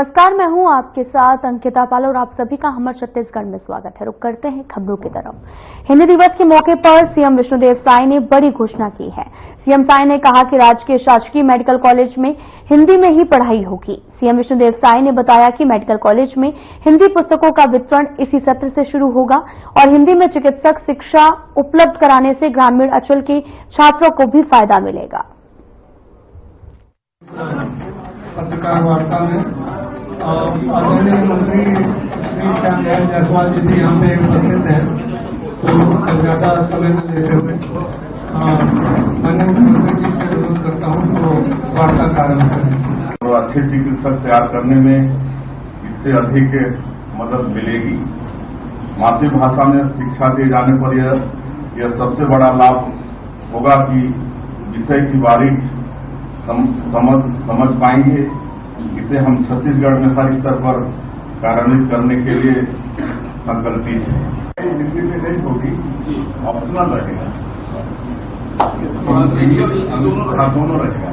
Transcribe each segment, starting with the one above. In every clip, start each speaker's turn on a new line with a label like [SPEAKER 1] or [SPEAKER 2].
[SPEAKER 1] नमस्कार, मैं हूं आपके साथ अंकिता पाल और आप सभी का हमर छत्तीसगढ़ में स्वागत है। रुक करते हैं खबरों की तरफ। हिंदी दिवस के मौके पर सीएम विष्णुदेव साय ने बड़ी घोषणा की है। सीएम साय ने कहा कि राज्य के शासकीय मेडिकल कॉलेज में हिंदी में ही पढ़ाई होगी। सीएम विष्णुदेव साय ने बताया कि मेडिकल कॉलेज में हिंदी पुस्तकों का वितरण इसी सत्र से शुरू होगा और हिंदी में चिकित्सक शिक्षा उपलब्ध कराने से ग्रामीण अंचल के छात्रों को भी फायदा मिलेगा।
[SPEAKER 2] पत्रकार वार्ता में आदरणीय मंत्री श्री श्यामलाल जायसवाल जी भी यहाँ पे उपस्थित हैं, तो ज्यादा समय न लेते हुए माननीय मुख्यमंत्री जी से अनुरोध करता हूँ तो वार्ता प्रारंभ करें।
[SPEAKER 3] तो अच्छे चिकित्सक तैयार करने में इससे अधिक मदद मिलेगी। मातृभाषा में शिक्षा दिए जाने पर यह सबसे बड़ा लाभ होगा कि विषय की बारीक समझ पाएंगे। इसे हम छत्तीसगढ़ में हर स्तर पर कार्यान्वित करने के लिए संकल्पित हैं। हिंदी में नहीं होगी, ऑप्शनल रहेगा, दोनों रहेगा।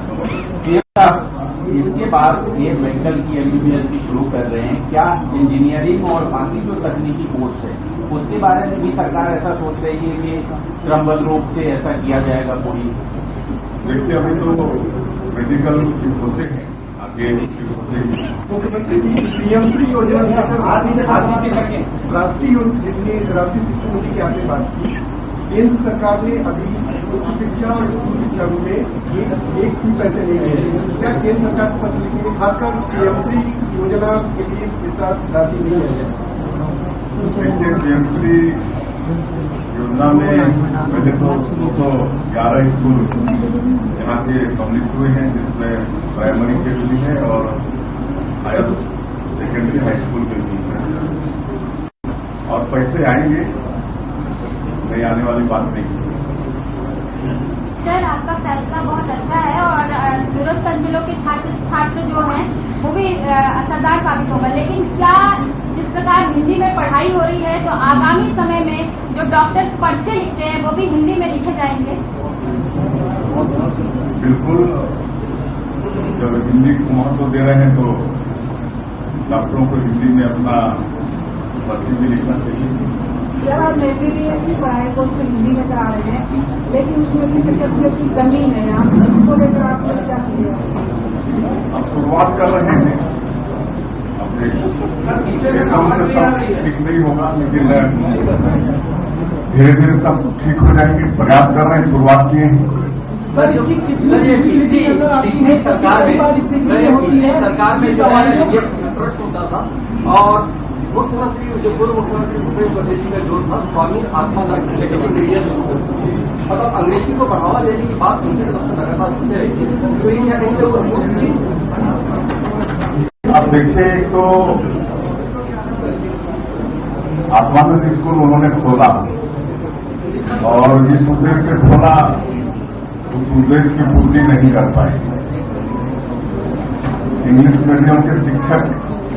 [SPEAKER 4] इसके बाद ये मेडिकल की एमबीबीएस की शुरू कर रहे हैं, क्या इंजीनियरिंग और बाकी जो तकनीकी कोर्स है उसके बारे में भी सरकार ऐसा सोच रही है कि क्रमबद्ध रूप से ऐसा किया जाएगा? पूरी
[SPEAKER 3] देखिए, अभी तो मेडिकल की सोचे हैं, आगे की सोचेंगे।
[SPEAKER 5] मुख्यमंत्री जी पीएम3 योजना राष्ट्रीय शिक्षा नीति की आपने बात की। केंद्र सरकार ने अभी उच्च शिक्षा और स्कूल शिक्षा में एक सी पैसे नहीं दिए। क्या केंद्र सरकार को पत्र लिखेंगे, खासकर पीएम3 योजना के लिए इस साथ राशि नहीं है?
[SPEAKER 3] देखिए, पीएम3 योजना में पहले तो 211 स्कूल यहाँ के सम्मिलित हुए हैं, जिसमें प्राइमरी के भी है और हायर सेकेंडरी हाई स्कूल के भी है, और पैसे आएंगे, नहीं आने वाली बात नहीं।
[SPEAKER 6] सर, आपका फैसला बहुत अच्छा है और दूरस्थ अंचलों के छात्र जो हैं वो भी असरदार साबित होगा, लेकिन क्या जिस प्रकार हिंदी में पढ़ाई हो रही है तो आगामी समय में जो डॉक्टर्स पर्चे लिखते हैं वो भी हिंदी में लिखे जाएंगे?
[SPEAKER 3] बिल्कुल, जब हिंदी को महत्व दे रहे हैं तो डॉक्टरों को हिंदी में अपना पर्ची भी लिखना चाहिए।
[SPEAKER 7] सर, आप एमबीबीएस की पढ़ाई को उसको हिंदी में करा रहे हैं, लेकिन उसमें विशेषज्ञों की कमी है। आप इसको लेकर आप लोग क्या समझे?
[SPEAKER 3] अब शुरुआत कर रहे हैं, ठीक नहीं होगा, लेकिन धीरे धीरे सब ठीक हो जाएंगे। प्रयास कर रहे हैं, शुरुआत किए हैं।
[SPEAKER 4] पिछली सरकार में जो है ये प्रश्न होता था और मुख्यमंत्री जो पूर्व मुख्यमंत्री भूपेश बघेल जी का जो था स्वामी आत्मानंद मतलब अंग्रेजी को बढ़ावा देने की बात उनके तरफ से लगातार सुनते रही, तो ये क्या कहेंगे वो?
[SPEAKER 3] अब देखिए, एक तो आत्मानंद स्कूल उन्होंने खोला और जिस उद्देश्य से खोला उस उद्देश्य की पूर्ति नहीं कर पाए। इंग्लिश मीडियम के शिक्षक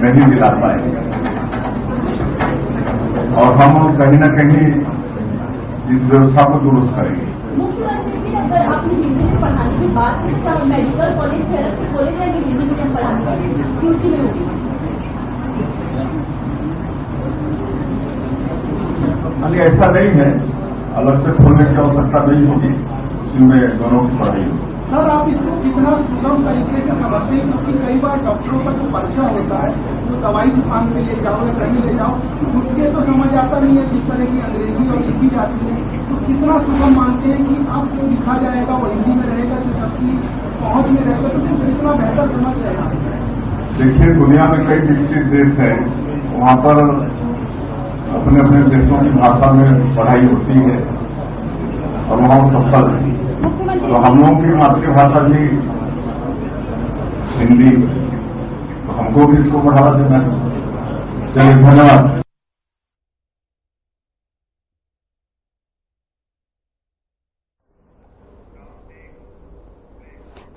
[SPEAKER 3] नहीं दिला पाए और हम कहीं न कहीं इस व्यवस्था को दुरुस्त करेंगे।
[SPEAKER 6] मुख्यमंत्री जी, अगर आपने हिंदी में पढ़ाने की बात की तो मेडिकल कॉलेज से अलग से खोले जाएंगे हिंदी मीडियम पढ़ाने क्योंकि
[SPEAKER 3] ऐसा नहीं है, अलग से खोलने की आवश्यकता नहीं होगी, उसी में दोनों की पढ़ाई होगी।
[SPEAKER 5] सर, आप इसको कितना सुगम तरीके से समझते हैं, क्योंकि कई बार डॉक्टरों का जो पर्चा होता है वो दवाई दुकान में ले जाओ या कहीं ले जाओ, उसके तो समझ आता नहीं है जिस तरह की अंग्रेजी और लिखी जाती है। तो कितना सुगम मानते हैं कि अब जो लिखा जाएगा वो हिंदी में रहेगा, जो सबकी पहुंच में रहेगा, तो कितना बेहतर समझ रहेगा?
[SPEAKER 3] देखिए, दुनिया में कई विकसित देश हैं, वहां पर अपने अपने देशों की भाषा में पढ़ाई होती है और वहां सफल है। तो हम लोगों की मातृभाषा भी हिंदी, तो हमको भी इसको बढ़ावा देना है। चलिए, धन्यवाद।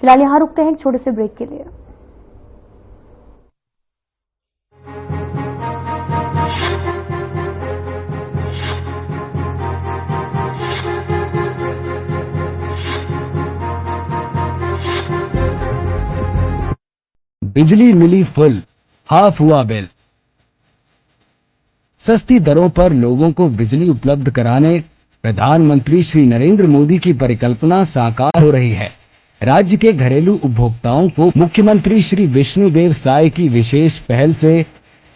[SPEAKER 1] फिलहाल यहां रुकते हैं एक छोटे से ब्रेक के लिए।
[SPEAKER 8] बिजली मिली फुल, हाफ हुआ बिल। सस्ती दरों पर लोगों को बिजली उपलब्ध कराने प्रधानमंत्री श्री नरेंद्र मोदी की परिकल्पना साकार हो रही है। राज्य के घरेलू उपभोक्ताओं को मुख्यमंत्री श्री विष्णुदेव साय की विशेष पहल से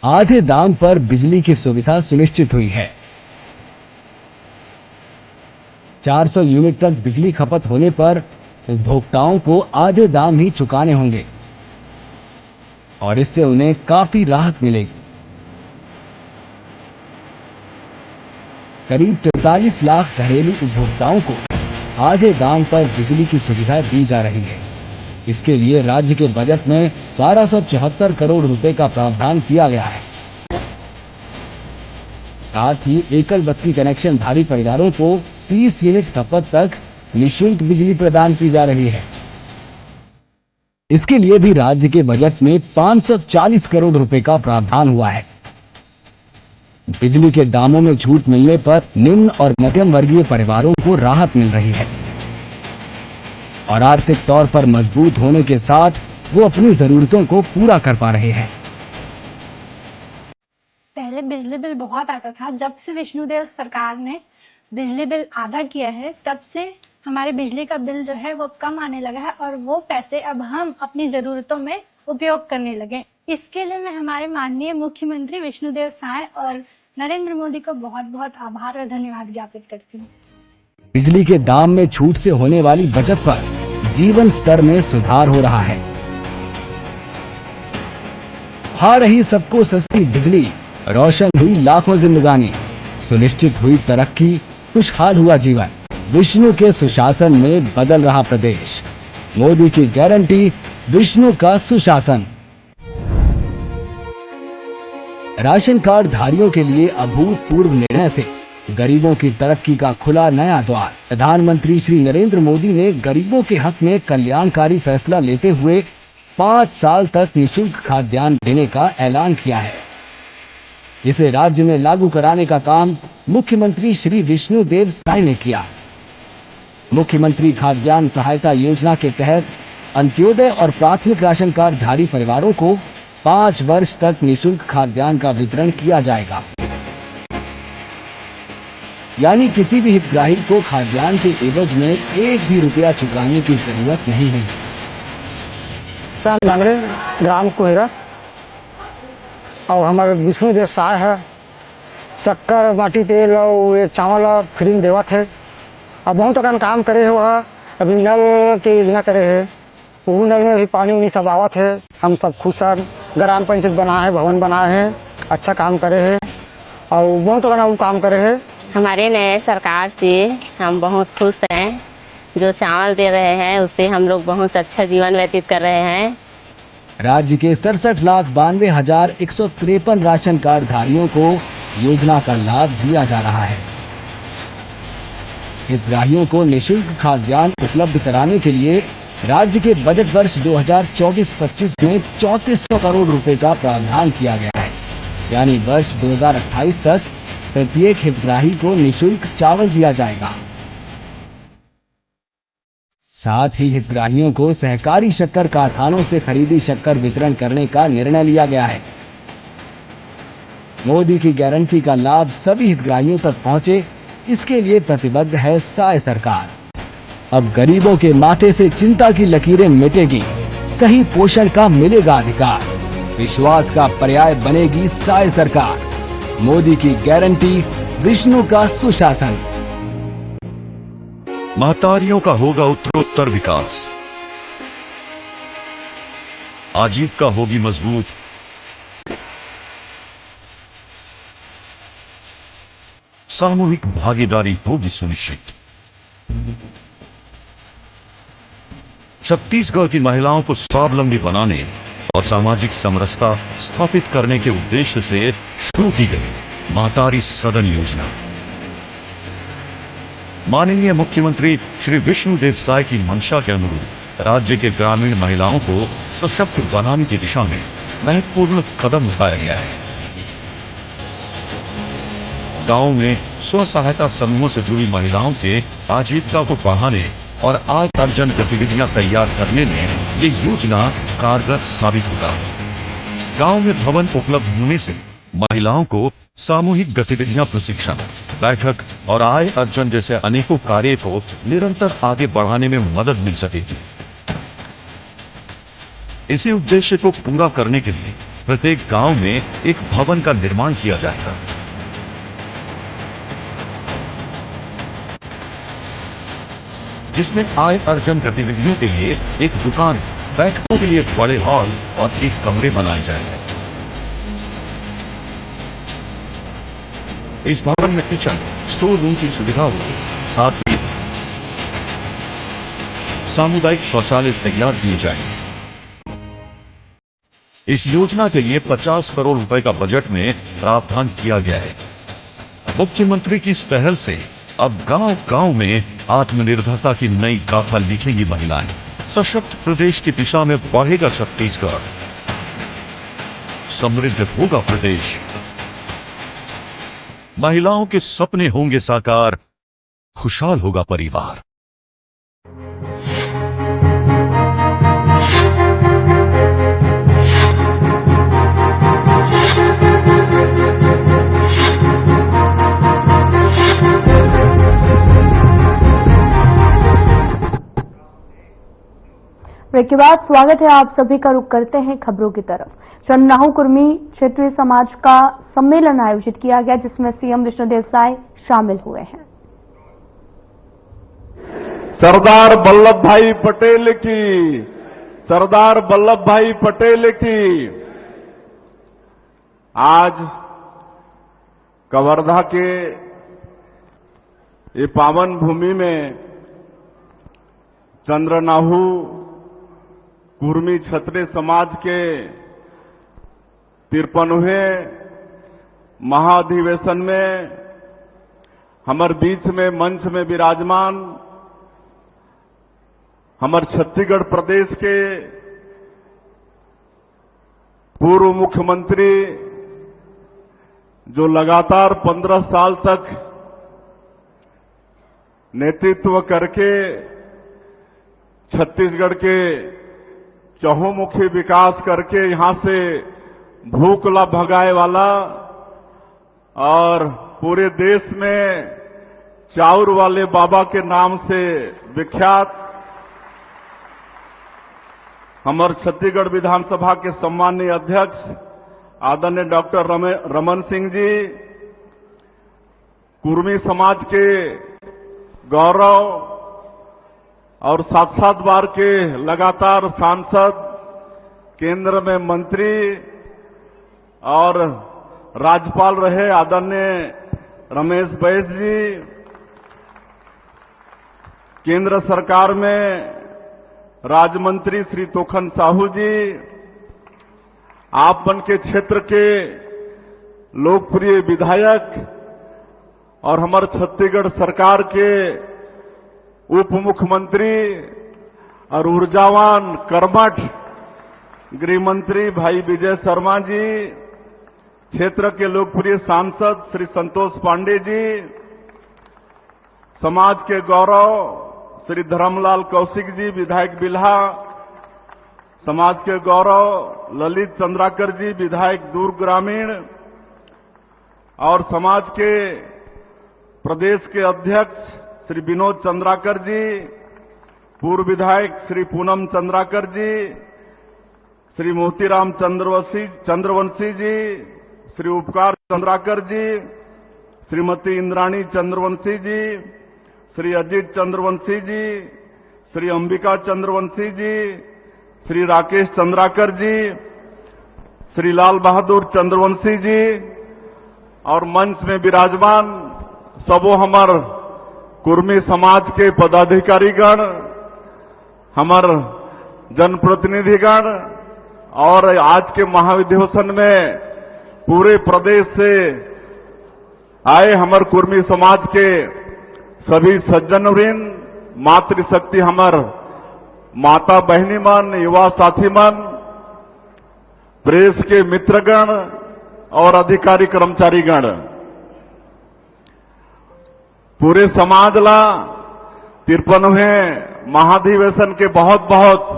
[SPEAKER 8] आधे दाम पर बिजली की सुविधा सुनिश्चित हुई है। 400 यूनिट तक बिजली खपत होने पर उपभोक्ताओं को आधे दाम ही चुकाने होंगे और इससे उन्हें काफी राहत मिलेगी। करीब 43 लाख घरेलू उपभोक्ताओं को आधे दाम पर बिजली की सुविधा दी जा रही है। इसके लिए राज्य के बजट में 1274 करोड़ रुपए का प्रावधान किया गया है। साथ ही एकल बत्ती कनेक्शन धारी परिवारों को 30 यूनिट खपत तक निःशुल्क बिजली प्रदान की जा रही है। इसके लिए भी राज्य के बजट में 540 करोड़ रुपए का प्रावधान हुआ है। बिजली के दामों में छूट मिलने पर निम्न और मध्यम वर्गीय परिवारों को राहत मिल रही है और आर्थिक तौर पर मजबूत होने के साथ वो अपनी जरूरतों को पूरा कर पा रहे हैं।
[SPEAKER 9] पहले बिजली बिल बहुत आता था। जब से विष्णुदेव सरकार ने बिजली बिल आधा किया है, तब से हमारे बिजली का बिल जो है वो कम आने लगा है और वो पैसे अब हम अपनी जरूरतों में उपयोग करने लगे। इसके लिए मैं हमारे माननीय मुख्यमंत्री विष्णुदेव साय और नरेंद्र मोदी को बहुत बहुत आभार और धन्यवाद ज्ञापित करती हूँ।
[SPEAKER 8] बिजली के दाम में छूट से होने वाली बचत पर जीवन स्तर में सुधार हो रहा है। आ रही सबको सस्ती बिजली, रोशन हुई लाखों जिंदगानी, सुनिश्चित हुई तरक्की, खुशहाल हुआ जीवन। विष्णु के सुशासन में बदल रहा प्रदेश। मोदी की गारंटी, विष्णु का सुशासन। राशन कार्ड धारियों के लिए अभूतपूर्व निर्णय से गरीबों की तरक्की का खुला नया द्वार। प्रधानमंत्री श्री नरेंद्र मोदी ने गरीबों के हक में कल्याणकारी फैसला लेते हुए 5 साल तक निःशुल्क खाद्यान्न देने का ऐलान किया है। इसे राज्य में लागू कराने का काम मुख्यमंत्री श्री विष्णुदेव साय ने किया। मुख्यमंत्री खाद्यान्न सहायता योजना के तहत अंत्योदय और प्राथमिक राशन कार्ड धारी परिवारों को 5 वर्ष तक निःशुल्क खाद्यान्न का वितरण किया जाएगा। यानी किसी भी हितग्राही को खाद्यान्न के एवज में 1 भी रुपया चुकाने की जरूरत नहीं है।
[SPEAKER 10] श्याम लांगड़े, ग्राम कोहरा, और हमारे विष्णुदेव साय है। शक्कर, माटी तेल और ये चावल फ्री में देवत है। अब बहुत अगर काम करे हो, अभी नल की योजना करे है, वो नल में भी पानी उनी सब आवत है। हम सब खुश हैं। ग्राम पंचायत बनाए है, भवन बनाए हैं, अच्छा काम करे है और बहुत अगर वो काम करे है।
[SPEAKER 11] हमारे नए सरकार से हम बहुत खुश हैं। जो चावल दे रहे हैं उससे हम लोग बहुत अच्छा जीवन व्यतीत कर रहे हैं।
[SPEAKER 8] राज्य के 67,92,153 राशन कार्ड धारियों को योजना का लाभ दिया जा रहा है। हितग्राहियों को निःशुल्क खाद्यान्न उपलब्ध कराने के लिए राज्य के बजट वर्ष 2024-25 में 3400 करोड़ रुपए का प्रावधान किया गया है। यानी वर्ष 2028 तक प्रत्येक हितग्राही को निःशुल्क चावल दिया जाएगा। साथ ही हितग्राहियों को सहकारी शक्कर कारखानों से खरीदी शक्कर वितरण करने का निर्णय लिया गया है। मोदी की गारंटी का लाभ सभी हितग्राहियों तक पहुंचे, इसके लिए प्रतिबद्ध है साय सरकार। अब गरीबों के माथे से चिंता की लकीरें मिटेगी, सही पोषण का मिलेगा अधिकार, विश्वास का पर्याय बनेगी साय सरकार। मोदी की गारंटी, विष्णु का सुशासन।
[SPEAKER 12] महतारियों का होगा उत्तरोत्तर विकास, आजीविका होगी मजबूत, सामूहिक भागीदारी होगी सुनिश्चित। छत्तीसगढ़ की महिलाओं को स्वावलंबी बनाने और सामाजिक समरसता स्थापित करने के उद्देश्य से शुरू की गई महतारी सदन योजना माननीय मुख्यमंत्री श्री विष्णुदेव साय की मंशा के अनुरूप राज्य के ग्रामीण महिलाओं को सशक्त बनाने की दिशा में महत्वपूर्ण कदम उठाया गया है। गांव में स्व सहायता समूहों से जुड़ी महिलाओं के आजीविका को बढ़ाने और आय अर्जन गतिविधियां तैयार करने में ये योजना कारगर साबित होगा। गांव में भवन उपलब्ध होने से महिलाओं को सामूहिक गतिविधियां, प्रशिक्षण, बैठक और आय अर्जन जैसे अनेकों कार्य को निरंतर आगे बढ़ाने में मदद मिल सकेगी। इसी उद्देश्य को पूरा करने के लिए प्रत्येक गांव में एक भवन का निर्माण किया जाएगा। जिसमें आय अर्जन गतिविधियों के लिए एक दुकान, बैठकों के लिए बड़े हॉल और एक कमरे बनाए जाएंगे। इस भवन में किचन, स्टोर रूम की सुविधा होगी। साथ ही सामुदायिक शौचालय तैयार किए जाएंगे। इस योजना के लिए 50 करोड़ रुपए का बजट में प्रावधान किया गया है। मुख्यमंत्री की इस पहल से अब गांव-गांव में आत्मनिर्भरता की नई गाथा लिखेंगी महिलाएं। सशक्त प्रदेश की दिशा में बढ़ेगा छत्तीसगढ़। समृद्ध होगा प्रदेश। महिलाओं के सपने होंगे साकार। खुशहाल होगा परिवार।
[SPEAKER 1] ब्रेक के बाद स्वागत है आप सभी का। रुख करते हैं खबरों की तरफ। चंदनाहू कुर्मी क्षेत्रीय समाज का सम्मेलन आयोजित किया गया, जिसमें सीएम विष्णुदेव साय शामिल हुए हैं।
[SPEAKER 3] सरदार वल्लभ भाई पटेल की, सरदार वल्लभ भाई पटेल की। आज कवर्धा के ये पावन भूमि में चंद्रनाहू कुर्मी क्षत्रिय समाज के 53वें महाधिवेशन में हमारे बीच में मंच में विराजमान हमारे छत्तीसगढ़ प्रदेश के पूर्व मुख्यमंत्री, जो लगातार 15 साल तक नेतृत्व करके छत्तीसगढ़ के चहुमुखी विकास करके यहां से भूखला भगाए वाला और पूरे देश में चाउर वाले बाबा के नाम से विख्यात हमारे छत्तीसगढ़ विधानसभा के सम्माननीय अध्यक्ष आदरणीय डॉक्टर रमन सिंह जी, कुर्मी समाज के गौरव और 7 बार के लगातार सांसद, केंद्र में मंत्री और राज्यपाल रहे आदरणीय रमेश बैस जी, केंद्र सरकार में राज्य मंत्री श्री तोखन साहू जी, आपन के क्षेत्र के लोकप्रिय विधायक और हमारे छत्तीसगढ़ सरकार के उप मुख्यमंत्री और ऊर्जावान कर्मठ गृह मंत्री भाई विजय शर्मा जी, क्षेत्र के लोकप्रिय सांसद श्री संतोष पांडे जी, समाज के गौरव श्री धर्मलाल कौशिक जी विधायक बिल्हा, समाज के गौरव ललित चंद्राकर जी विधायक दुर्ग ग्रामीण और समाज के प्रदेश के अध्यक्ष श्री विनोद चंद्राकर जी, पूर्व विधायक श्री पूनम चंद्राकर जी, श्री मोतीराम चंद्रवंशी जी, श्री उपकार चंद्राकर जी, श्रीमती इंद्राणी चंद्रवंशी जी, श्री अजीत चंद्रवंशी जी, श्री अंबिका चंद्रवंशी जी, श्री राकेश चंद्राकर जी, श्री लाल बहादुर चंद्रवंशी जी और मंच में विराजमान सबो हमार कुर्मी समाज के पदाधिकारीगण, हमार जनप्रतिनिधिगण और आज के महाधिवेशन में पूरे प्रदेश से आए हमार कुर्मी समाज के सभी सज्जनवृंद, मातृशक्ति हमार माता बहनी मन, युवा साथी मन, प्रेस के मित्रगण और अधिकारी कर्मचारीगण, पूरे समाज ला 53वें महाधिवेशन के बहुत बहुत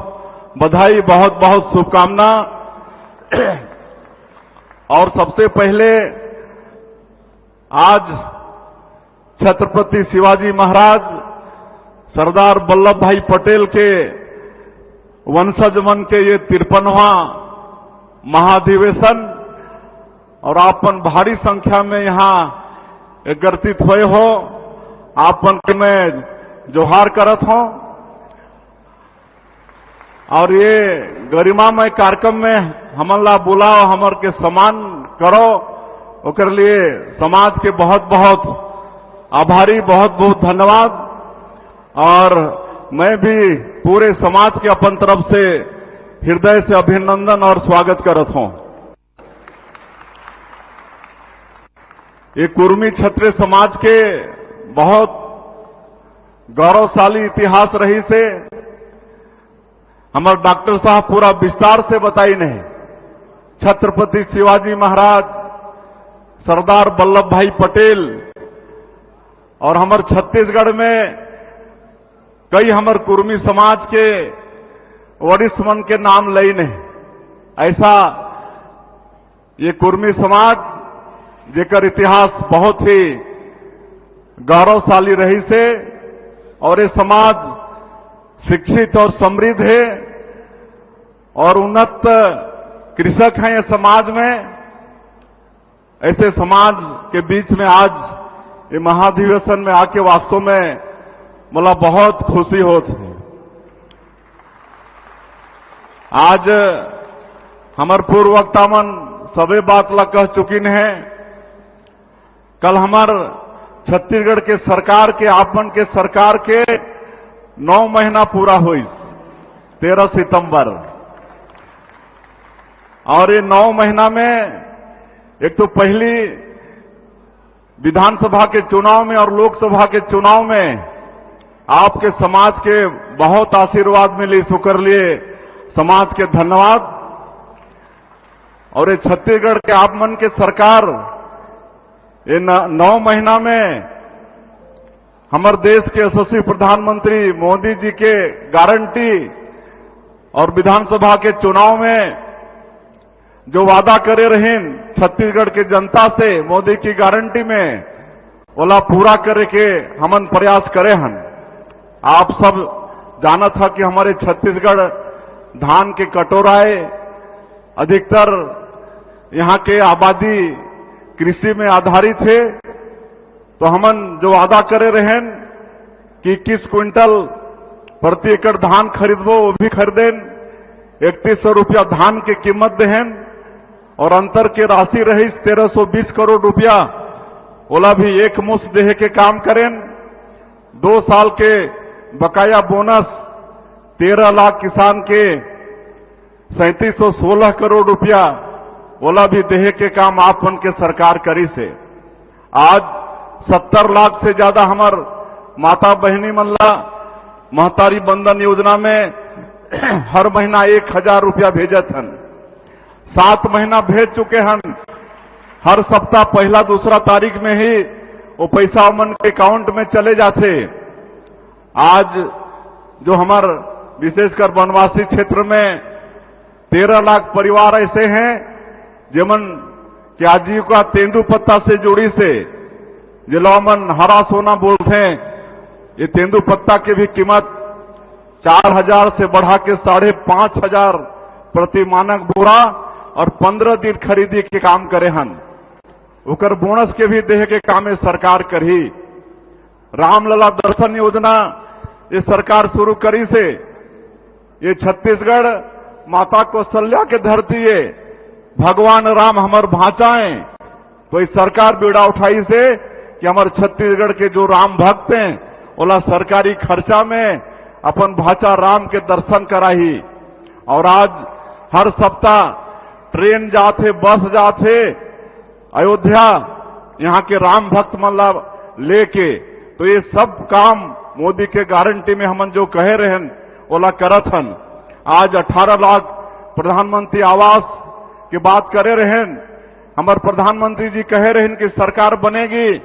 [SPEAKER 3] बधाई, बहुत बहुत शुभकामना। और सबसे पहले आज छत्रपति शिवाजी महाराज सरदार वल्लभ भाई पटेल के वंशज मन के ये 53वां महाधिवेशन और आपन भारी संख्या में यहां एकत्रित हुए हो, आपन के मैं जोहार करत हूं। और ये गरिमामय कार्यक्रम में हमला बुलाओ, हमर के सम्मान करो, ओकर लिए समाज के बहुत बहुत आभारी, बहुत बहुत धन्यवाद। और मैं भी पूरे समाज के अपन तरफ से हृदय से अभिनंदन और स्वागत करत हूं। ये कुर्मी क्षत्रिय समाज के बहुत गौरवशाली इतिहास रही से हमारे डॉक्टर साहब पूरा विस्तार से बताई नहीं। छत्रपति शिवाजी महाराज, सरदार वल्लभ भाई पटेल और हमारे छत्तीसगढ़ में कई हमारे कुर्मी समाज के वरिष्ठ मन के नाम लई नहीं। ऐसा ये कुर्मी समाज जेकर इतिहास बहुत ही गौरवशाली रही से और ये समाज शिक्षित और समृद्ध है और उन्नत कृषक हैं ये समाज में। ऐसे समाज के बीच में आज ये महाधिवेशन में आके वास्तव में मला बहुत खुशी होती है। आज हमार पूर्व वक्ता मन सबे बात ला कह चुकिन है। कल हमार छत्तीसगढ़ के सरकार के आपन के सरकार के 9 महीना पूरा हुई 13 सितंबर। और ये 9 महीना में एक तो पहली विधानसभा के चुनाव में और लोकसभा के चुनाव में आपके समाज के बहुत आशीर्वाद मिली, शुक्र लिए समाज के धन्यवाद। और ये छत्तीसगढ़ के आप मन के सरकार ये 9 महीना में हमारे देश के यशस्वी प्रधानमंत्री मोदी जी के गारंटी और विधानसभा के चुनाव में जो वादा करे रहे छत्तीसगढ़ के जनता से मोदी की गारंटी में ओला पूरा करे के हमन प्रयास करे हन। आप सब जाना था कि हमारे छत्तीसगढ़ धान के कटोराए, अधिकतर यहां के आबादी कृषि में आधारित है। तो हमन जो वादा करे रहे कि 21 क्विंटल प्रति एकड़ धान खरीदबो, वो भी खरीदेन। 3100 रुपया धान की कीमत देहन और अंतर के राशि रही 1320 करोड़ रुपया, ओला भी एक मुश्त देहे के काम करें। 2 साल के बकाया बोनस 13 लाख किसान के 3716 करोड़ रुपया, ओला भी देहे के काम आपन के सरकार करी से। आज 70 लाख से ज्यादा हमार माता बहनी मनला महतारी बंधन योजना में हर महीना 1000 रुपया भेजत हन। 7 महीना भेज चुके हन। हर सप्ताह पहला दूसरा तारीख में ही वो पैसा मन के अकाउंट में चले जाते। आज जो हमार विशेषकर वनवासी क्षेत्र में 13 लाख परिवार ऐसे हैं जेमन की आजीविका तेंदुपत्ता से जुड़ी से, जिला मन हरा सोना बोलते हैं। ये तेंदुपत्ता की भी कीमत 4000 से बढ़ा के 5500 प्रति मानक बोरा और 15 दिन खरीदी के काम करे हन। उकर बोनस के भी देह के कामे सरकार करी। रामलला दर्शन योजना ये सरकार शुरू करी से। ये छत्तीसगढ़ माता कौशल्या के धरती है, भगवान राम हमार भांचाएं। तो इस सरकार बीड़ा उठाई से कि हमारे छत्तीसगढ़ के जो राम भक्त हैं ओला सरकारी खर्चा में अपन भाचा राम के दर्शन कराही। और आज हर सप्ताह ट्रेन जाते, बस जाते अयोध्या यहां के राम भक्त मल्ला लेके। तो ये सब काम मोदी के गारंटी में हमन जो कहे रहन ओला करत हन। आज 18 लाख प्रधानमंत्री आवास की बात करे रहन। हमारे प्रधानमंत्री जी कहे रहन कि सरकार बनेगी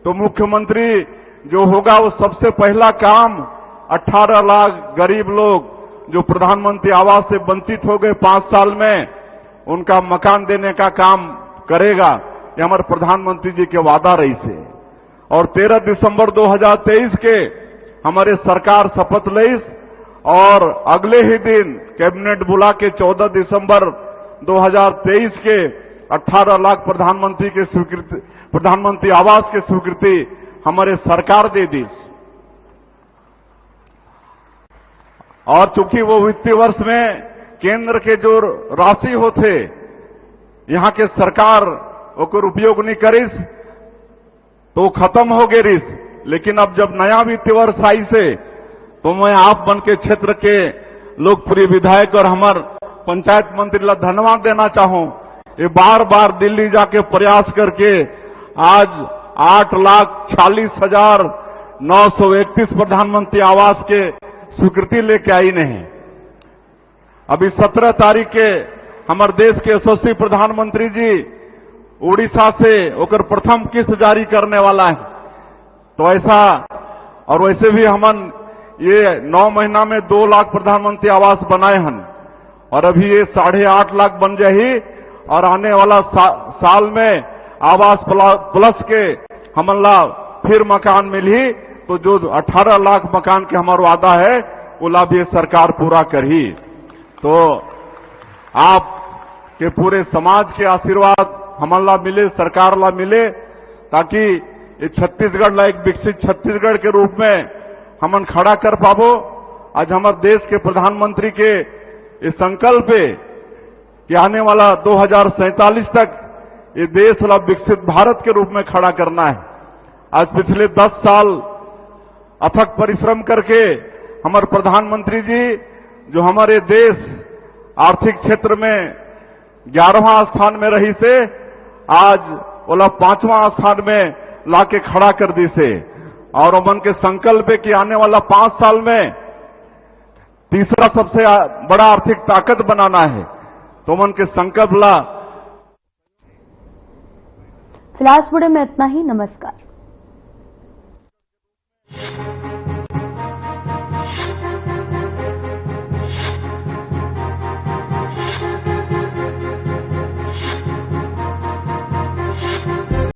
[SPEAKER 3] तो मुख्यमंत्री जो होगा वो सबसे पहला काम 18 लाख गरीब लोग जो प्रधानमंत्री आवास से वंचित हो गए 5 साल में, उनका मकान देने का काम करेगा, ये हमारे प्रधानमंत्री जी के वादा रही से। और 13 दिसंबर 2023 के हमारे सरकार शपथ लईस और अगले ही दिन कैबिनेट बुला के 14 दिसंबर 2023 के 18 लाख प्रधानमंत्री के स्वीकृति, प्रधानमंत्री आवास की स्वीकृति हमारे सरकार दे दी। और चूंकि वो वित्तीय वर्ष में केंद्र के जो राशि होते यहां के सरकार ओकर उपयोग नहीं करिस तो खत्म हो गए रिस। लेकिन अब जब नया वित्तीय वर्ष आई से तो मैं आप बन के क्षेत्र के लोकप्रिय विधायक और हमार पंचायत मंत्री ला धन्यवाद देना चाहूं। ये बार बार दिल्ली जाके प्रयास करके आज 8,46,931 प्रधानमंत्री आवास के स्वीकृति लेके आई नहीं। अभी 17 तारीख के हमारे देश के यशस्वी प्रधानमंत्री जी उड़ीसा से होकर प्रथम किस्त जारी करने वाला है। तो ऐसा और वैसे भी हमन ये 9 महीना में 2 लाख प्रधानमंत्री आवास बनाए हन और अभी ये 8.5 लाख बन जाही और आने वाला साल में आवास प्लस के हमला फिर मकान मिली तो जो 18 लाख मकान के हमारा वादा है वो लाभ ये सरकार पूरा करही। तो आप के पूरे समाज के आशीर्वाद हमला मिले, सरकार ला मिले, ताकि ये छत्तीसगढ़ ला एक विकसित छत्तीसगढ़ के रूप में हमन खड़ा कर पाबो। आज हमारे देश के प्रधानमंत्री के ये संकल्प है कि आने वाला 2047 तक ये देश ला विकसित भारत के रूप में खड़ा करना है। आज पिछले 10 साल अथक परिश्रम करके हमारे प्रधानमंत्री जी जो हमारे देश आर्थिक क्षेत्र में 11वां स्थान में रही से आज बोला 5वां स्थान में लाके खड़ा कर दी से। और मन के संकल्प है कि आने वाला 5 साल में तीसरा सबसे बड़ा आर्थिक ताकत बनाना है। तो मन के संकल्प ला।
[SPEAKER 1] फिलहाल इस वीडियो में इतना ही। नमस्कार।